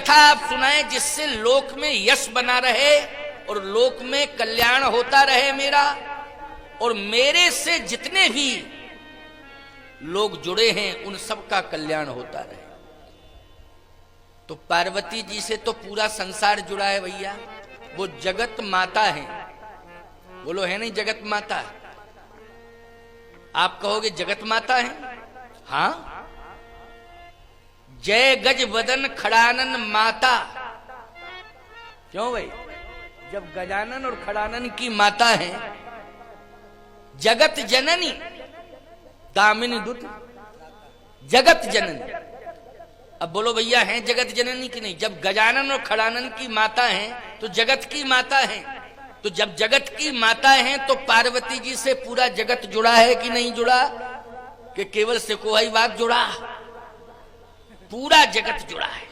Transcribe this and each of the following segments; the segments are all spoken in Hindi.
कथा आप सुनाएं जिससे लोक में यश बना रहे और लोक में कल्याण होता रहे मेरा, और मेरे से जितने भी लोग जुड़े हैं उन सब का कल्याण होता रहे। तो पार्वती जी से तो पूरा संसार जुड़ा है भैया, वो जगत माता है। बोलो है नहीं जगत माता? आप कहोगे जगत माता है? हां, जय गज वदन खड़ानन माता। क्यों भाई? जब गजानन और खड़ानन की माता है, जगत जननी दामिनी दुत जगत जननी। अब बोलो भैया हैं जगत जननी की नहीं? जब गजानन और खड़ानन की माता हैं तो जगत की माता हैं। तो जब जगत की माता हैं तो पार्वती जी से पूरा जगत जुड़ा है कि नहीं जुड़ा? कि केवल सिकोहाई बाग जुड़ा? पूरा जगत जुड़ा है,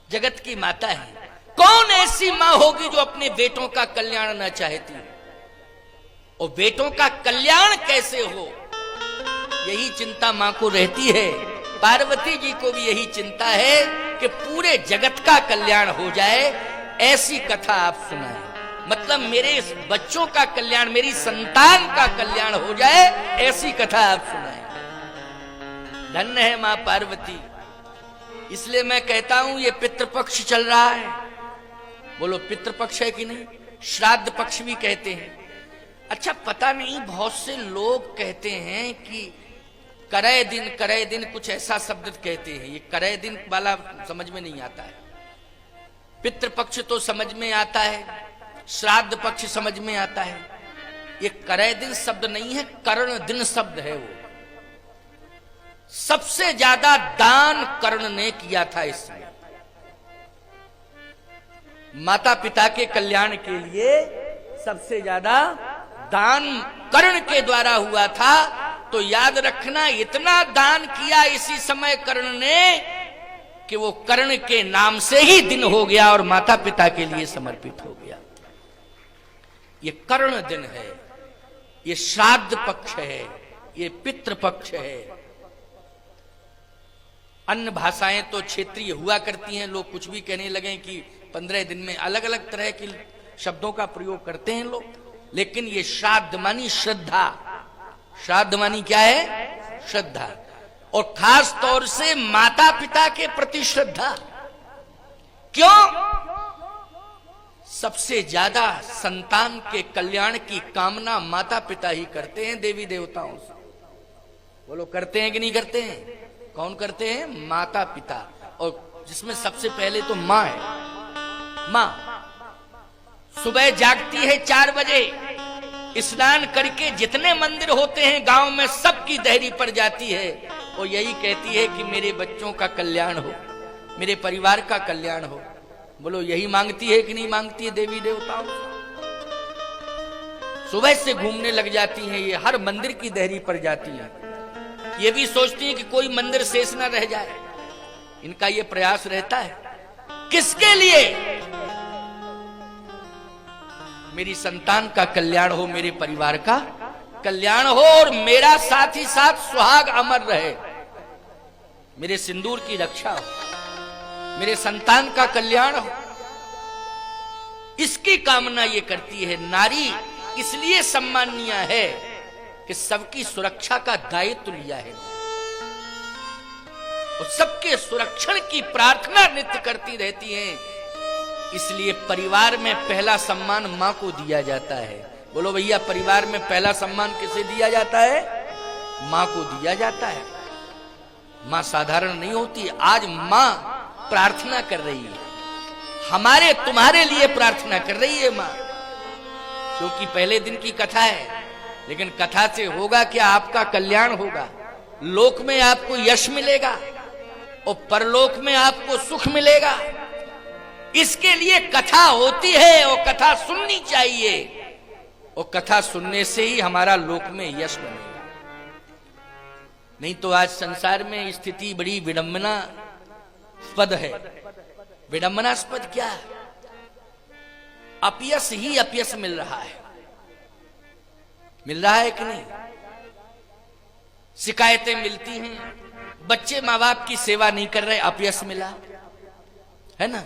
जगत की माता है। कौन ऐसी मां होगी जो अपने बेटों का कल्याण न चाहती? और बेटों का कल्याण कैसे हो, यही चिंता मां को रहती है। पार्वती जी को भी यही चिंता है कि पूरे जगत का कल्याण हो जाए। ऐसी कथा आप सुनाएं, मतलब मेरे इस बच्चों का कल्याण, मेरी संतान का कल्याण हो जाए, ऐसी कथा आप सुनाएं। धन्य है मां पार्वती। इसलिए मैं कहता हूं ये पितृपक्ष चल रहा है। बोलो पितृपक्ष है कि नहीं? श्राद्ध पक्ष भी कहते हैं। अच्छा, पता नहीं बहुत से लोग कहते हैं कि करे दिन कुछ ऐसा शब्द कहते हैं। ये करे दिन वाला समझ में नहीं आता है। पितृपक्ष तो समझ में आता है, श्राद्ध पक्ष समझ में आता है। ये करे दिन शब्द नहीं है, कर्ण दिन शब्द है। वो सबसे ज्यादा दान कर्ण ने किया था। इसमें माता पिता के कल्याण के लिए सबसे ज्यादा दान कर्ण के द्वारा हुआ था। तो याद रखना, इतना दान किया इसी समय कर्ण ने कि वो कर्ण के नाम से ही दिन हो गया और माता पिता के लिए समर्पित हो गया। ये कर्ण दिन है, ये श्राद्ध पक्ष है, ये पितृ पक्ष है। अन्य भाषाएं तो क्षेत्रीय हुआ करती हैं। लोग कुछ भी कहने लगे कि 15 दिन में अलग अलग तरह के शब्दों का प्रयोग करते हैं लोग, लेकिन ये श्राद्ध मानी श्रद्धा। श्राद्ध मानी क्या है? श्रद्धा। और खास तौर से माता पिता के प्रति श्रद्धा। क्यों? सबसे ज्यादा संतान के कल्याण की कामना माता पिता ही करते हैं देवी देवताओं से। बोलो करते हैं कि नहीं करते हैं? कौन करते हैं? माता पिता। और जिसमें सबसे पहले तो मां है। मां सुबह जागती है 4 बजे, स्नान करके जितने मंदिर होते हैं गांव में सबकी देहरी पर जाती है और यही कहती है कि मेरे बच्चों का कल्याण हो, मेरे परिवार का कल्याण हो। बोलो यही मांगती है कि नहीं मांगती है देवी देवताओं? सुबह से घूमने लग जाती हैं ये, हर मंदिर की देहरी पर जाती हैं। ये भी सोचती हैं कि कोई मंदिर शेष ना रह जाए। इनका ये प्रयास रहता है। किसके लिए? मेरी संतान का कल्याण हो, मेरे परिवार का कल्याण हो और मेरा साथ ही साथ सुहाग अमर रहे, मेरे सिंदूर की रक्षा हो, मेरे संतान का कल्याण हो। इसकी कामना ये करती है। नारी इसलिए सम्माननीय है कि सबकी सुरक्षा का दायित्व लिया है और सबके सुरक्षण की प्रार्थना नित्य करती रहती हैं। इसलिए परिवार में पहला सम्मान मां को दिया जाता है। बोलो भैया, परिवार में पहला सम्मान किसे दिया जाता है? मां को दिया जाता है। मां साधारण नहीं होती। आज मां प्रार्थना कर रही है, हमारे तुम्हारे लिए प्रार्थना कर रही है मां, क्योंकि पहले दिन की कथा है। लेकिन कथा से होगा क्या? आपका कल्याण होगा, लोक में आपको यश मिलेगा और परलोक में आपको सुख मिलेगा। इसके लिए कथा होती है और कथा सुननी चाहिए, और कथा सुनने से ही हमारा लोक में यश बनेगा। नहीं तो आज संसार में स्थिति बड़ी विडंबनास्पद है। विडंबनास्पद क्या है? अपयश ही अपयश मिल रहा है। मिल रहा है कि नहीं? शिकायतें मिलती हैं, बच्चे माँ बाप की सेवा नहीं कर रहे, अपयश मिला। है ना।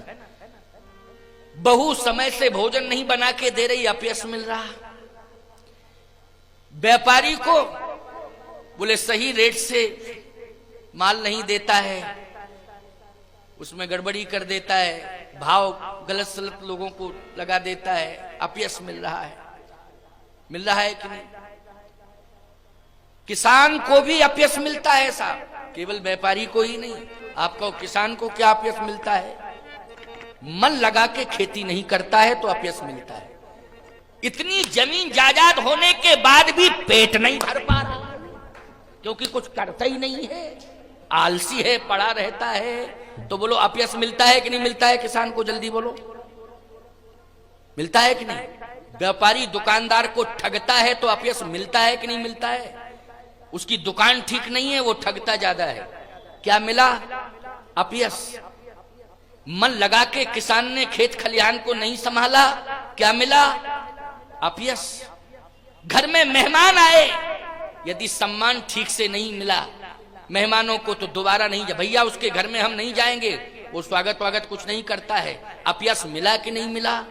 बहू समय से भोजन नहीं बना के दे रही, अपयश मिल रहा। व्यापारी को बोले सही रेट से माल नहीं देता है, उसमें गड़बड़ी कर देता है, भाव गलत सलत लोगों को लगा देता है, अपयश मिल रहा है। मिल रहा है कि नहीं? किसान को भी अपयश मिलता है साहब, केवल व्यापारी को ही नहीं। आपको किसान को क्या अपयश मिलता है? मन लगा के खेती नहीं करता है तो अपयश मिलता है। इतनी जमीन जायदाद होने के बाद भी पेट नहीं भर पा रहा, क्योंकि कुछ करता ही नहीं है, आलसी है, पड़ा रहता है। तो बोलो अपयश मिलता है कि नहीं मिलता है? किसान को जल्दी बोलो, मिलता है कि नहीं? व्यापारी दुकानदार को ठगता है तो अपयश मिलता है कि नहीं मिलता है? उसकी दुकान ठीक नहीं है, वो ठगता ज्यादा है, क्या मिला? अपयश। मन लगा के किसान ने खेत खलिहान को नहीं संभाला, क्या मिला? अपयश। घर में मेहमान आए, यदि सम्मान ठीक से नहीं मिला मेहमानों को तो दोबारा नहीं, भैया उसके घर में हम नहीं जाएंगे, वो स्वागत वागत कुछ नहीं करता है, अपयश मिला कि नहीं मिला?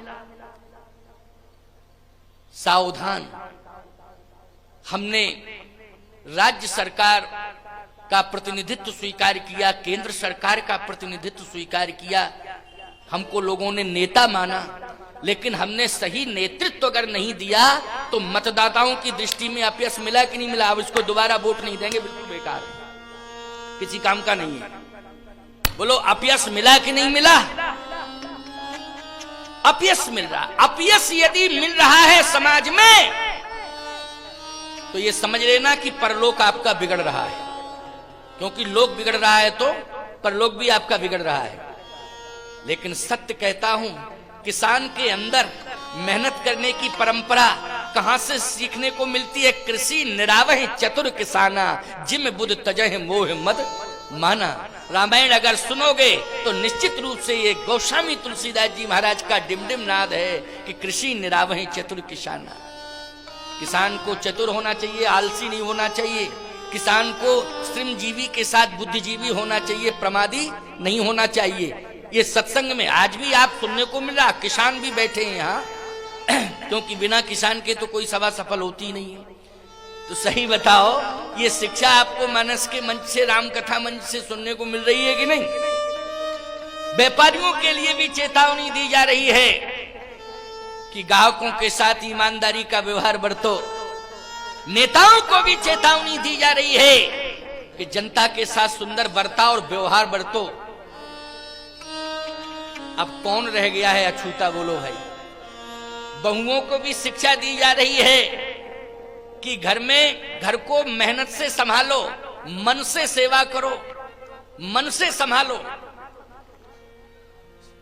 सावधान। हमने राज्य सरकार का प्रतिनिधित्व स्वीकार किया, केंद्र सरकार का प्रतिनिधित्व स्वीकार किया, हमको लोगों ने नेता माना, लेकिन हमने सही नेतृत्व अगर नहीं दिया तो मतदाताओं की दृष्टि में अपयश मिला कि नहीं मिला? अब इसको दोबारा वोट नहीं देंगे, बिल्कुल बेकार है, किसी काम का नहीं है। बोलो अपयश मिला कि नहीं मिला? अपयश मिल रहा। अपयश यदि मिल रहा है समाज में तो ये समझ लेना कि परलोक आपका बिगड़ रहा है, क्योंकि लोक बिगड़ रहा है तो परलोक भी आपका बिगड़ रहा है। लेकिन सत्य कहता हूं, किसान के अंदर मेहनत करने की परंपरा कहां से सीखने को मिलती है? कृषि निरावह चतुर किसाना, जिम बुध तजह मोह मद माना। रामायण अगर सुनोगे तो निश्चित रूप से ये गोस्वामी तुलसीदास जी महाराज का डिमडिम नाद है कि कृषि निरावह चतुर किसाना। किसान को चतुर होना चाहिए, आलसी नहीं होना चाहिए। किसान को श्रमजीवी के साथ बुद्धिजीवी होना चाहिए, प्रमादी नहीं होना चाहिए। ये सत्संग में आज भी आप सुनने को मिल रहा, किसान भी बैठे हैं यहाँ, क्योंकि बिना किसान के तो कोई सभा सफल होती नहीं है। तो सही बताओ, ये शिक्षा आपको मानस के मंच से, राम कथा मंच से सुनने को मिल रही है कि नहीं? व्यापारियों के लिए भी चेतावनी दी जा रही है कि ग्राहकों के साथ ईमानदारी का व्यवहार बरतो। नेताओं को भी चेतावनी दी जा रही है कि जनता के साथ सुंदर बर्ताव और व्यवहार बरतो। अब कौन रह गया है अछूता? बोलो भाई। बहुओं को भी शिक्षा दी जा रही है कि घर को मेहनत से संभालो, मन से सेवा करो, मन से संभालो।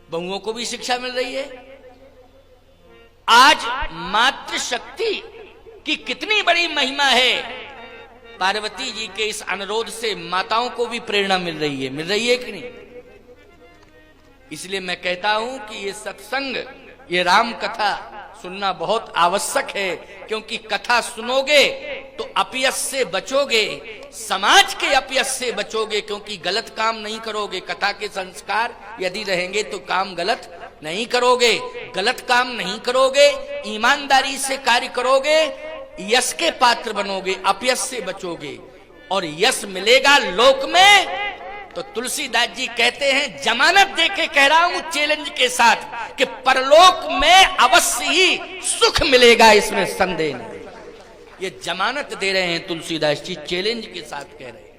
बहुओं को भी शिक्षा मिल रही है। आज मातृशक्ति की कितनी बड़ी महिमा है। पार्वती जी के इस अनुरोध से माताओं को भी प्रेरणा मिल रही है कि नहीं? इसलिए मैं कहता हूं कि ये सत्संग, ये राम कथा सुनना बहुत आवश्यक है, क्योंकि कथा सुनोगे तो अपयश से बचोगे, समाज के अपयश से बचोगे, क्योंकि गलत काम नहीं करोगे। कथा के संस्कार यदि रहेंगे तो काम गलत नहीं करोगे, गलत काम नहीं करोगे, ईमानदारी से कार्य करोगे, यश के पात्र बनोगे, अपयश से बचोगे और यश मिलेगा लोक में। तो तुलसीदास जी कहते हैं, जमानत देके कह रहा हूं चैलेंज के साथ कि परलोक में अवश्य ही सुख मिलेगा, इसमें संदेह नहीं। ये जमानत दे रहे हैं तुलसीदास जी, चैलेंज के साथ कह रहे हैं।